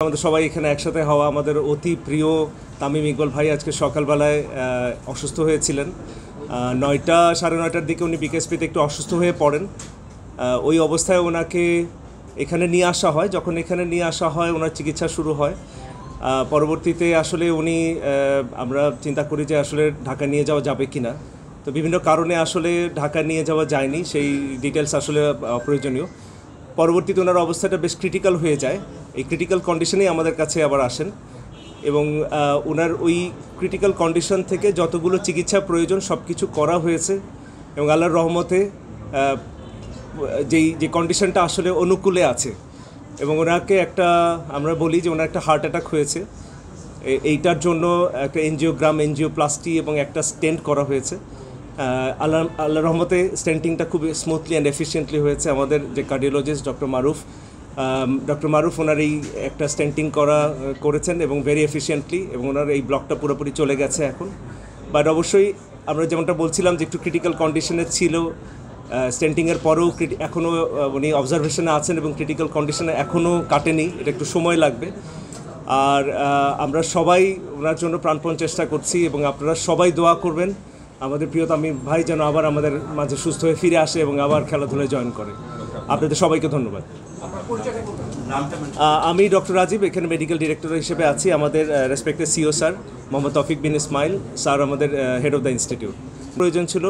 আমাদের সবাই এখানে একসাথে হওয়া আমাদের অতি প্রিয় তামিম ইকবাল ভাই আজকে সকালবেলায় অসুস্থ হয়েছিলেন। 9টা সাড়ে 9টার দিকে উনি বিকেএসপিতে একটু অসুস্থ হয়ে পড়েন। ওই অবস্থায় ওনাকে এখানে নিয়ে আসা হয়। যখন এখানে নিয়ে আসা হয় ওনার চিকিৎসা শুরু হয়। পরবর্তীতে আসলে উনি আমরা চিন্তা করি যে আসলে ঢাকা নিয়ে যাওয়া যাবে কি না। তো বিভিন্ন কারণে আসলে ঢাকা নিয়ে যাওয়া যায়নি, সেই ডিটেলস আসলে প্রয়োজনীয়। পরবর্তীতে ওনার অবস্থাটা বেশ ক্রিটিক্যাল হয়ে যায়। এই ক্রিটিক্যাল কন্ডিশনেই আমাদের কাছে আবার আসেন এবং ওনার ওই ক্রিটিক্যাল কন্ডিশন থেকে যতগুলো চিকিৎসা প্রয়োজন সব কিছু করা হয়েছে এবং আল্লাহর রহমতে যে কন্ডিশনটা আসলে অনুকূলে আছে এবং ওনাকে একটা আমরা বলি যে ওনার একটা হার্ট অ্যাটাক হয়েছে। এইটার জন্য একটা এনজিওপ্লাস্টি এবং একটা স্টেন্ট করা হয়েছে। আল্লাহর রহমতে স্টেন্টিংটা খুব স্মুথলি অ্যান্ড এফিশিয়েন্টলি হয়েছে। আমাদের যে কার্ডিওলজিস্ট ডক্টর মারুফ ওনার এই একটা স্টেন্টিং করেছেন এবং ভেরি এফিশিয়েন্টলি, এবং ওনার এই ব্লকটা পুরোপুরি চলে গেছে এখন। বাট অবশ্যই আমরা যেমনটা বলছিলাম যে একটু ক্রিটিক্যাল কন্ডিশনে ছিল, স্টেন্টিংয়ের পরেও এখনও উনি অবজারভেশনে আছেন এবং ক্রিটিক্যাল কন্ডিশনে এখনও কাটেনি, এটা একটু সময় লাগবে। আর আমরা সবাই ওনার জন্য প্রাণপণ চেষ্টা করছি এবং আপনারা সবাই দোয়া করবেন আমাদের প্রিয় তামিম ভাই যেন আবার আমাদের মাঝে সুস্থ হয়ে ফিরে আসে এবং আবার খেলাধুলায় জয়েন করে। আপনাদের সবাইকে ধন্যবাদ। আমি ডক্টর রাজীব, এখানে মেডিকেল ডিরেক্টর হিসেবে আছি। আমাদের রেসপেক্টেড সিও স্যার মোহাম্মদ তৌফিক বিন ইসমাইল স্যার আমাদের হেড অফ দ্য ইনস্টিটিউট। প্রয়োজন ছিল,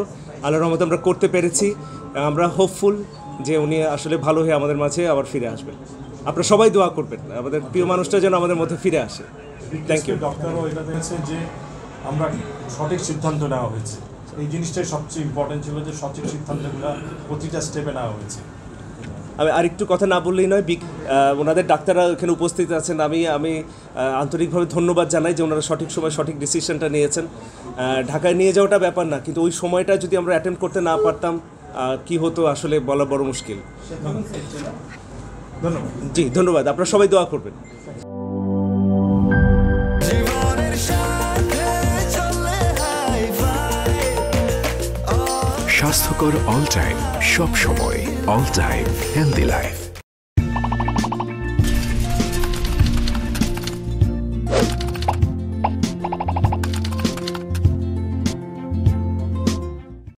আল্লাহর রহমতে আমরা করতে পেরেছি। আমরা হোপফুল যে উনি আসলে ভালো হয়ে আমাদের মাঝে আবার ফিরে আসবেন। আপনারা সবাই দোয়া করবেন আমাদের প্রিয় মানুষটা যেন আমাদের মধ্যে ফিরে আসে। Thank you. ডক্টরও এটা দেখেছে যে আমরা সঠিক সিদ্ধান্ত নেওয়া হয়েছে, এই জিনিসটাই সবচেয়ে ইম্পর্টেন্ট ছিল যে সঠিক সিদ্ধান্তগুলো প্রতিটা স্টেপে নেওয়া হয়েছে। আমি আরেকটু কথা না বললেই নয়, ওনাদের ডাক্তাররা এখানে উপস্থিত আছেন। আমি আন্তরিকভাবে ধন্যবাদ জানাই যে ওনারা সঠিক সময় সঠিক ডিসিশনটা নিয়েছেন। ঢাকায় নিয়ে যাওয়াটা ব্যাপার না, কিন্তু ওই সময়টা যদি আমরা অ্যাটেম্প করতে না পারতাম কি হতো আসলে বলা বড় মুশকিল। ধন্যবাদ। জি ধন্যবাদ, আপনারা সবাই দোয়া করবেন। স্বাস্থ্যকর অল টাইম, সব সময় অল টাইম হেলদি লাইফ।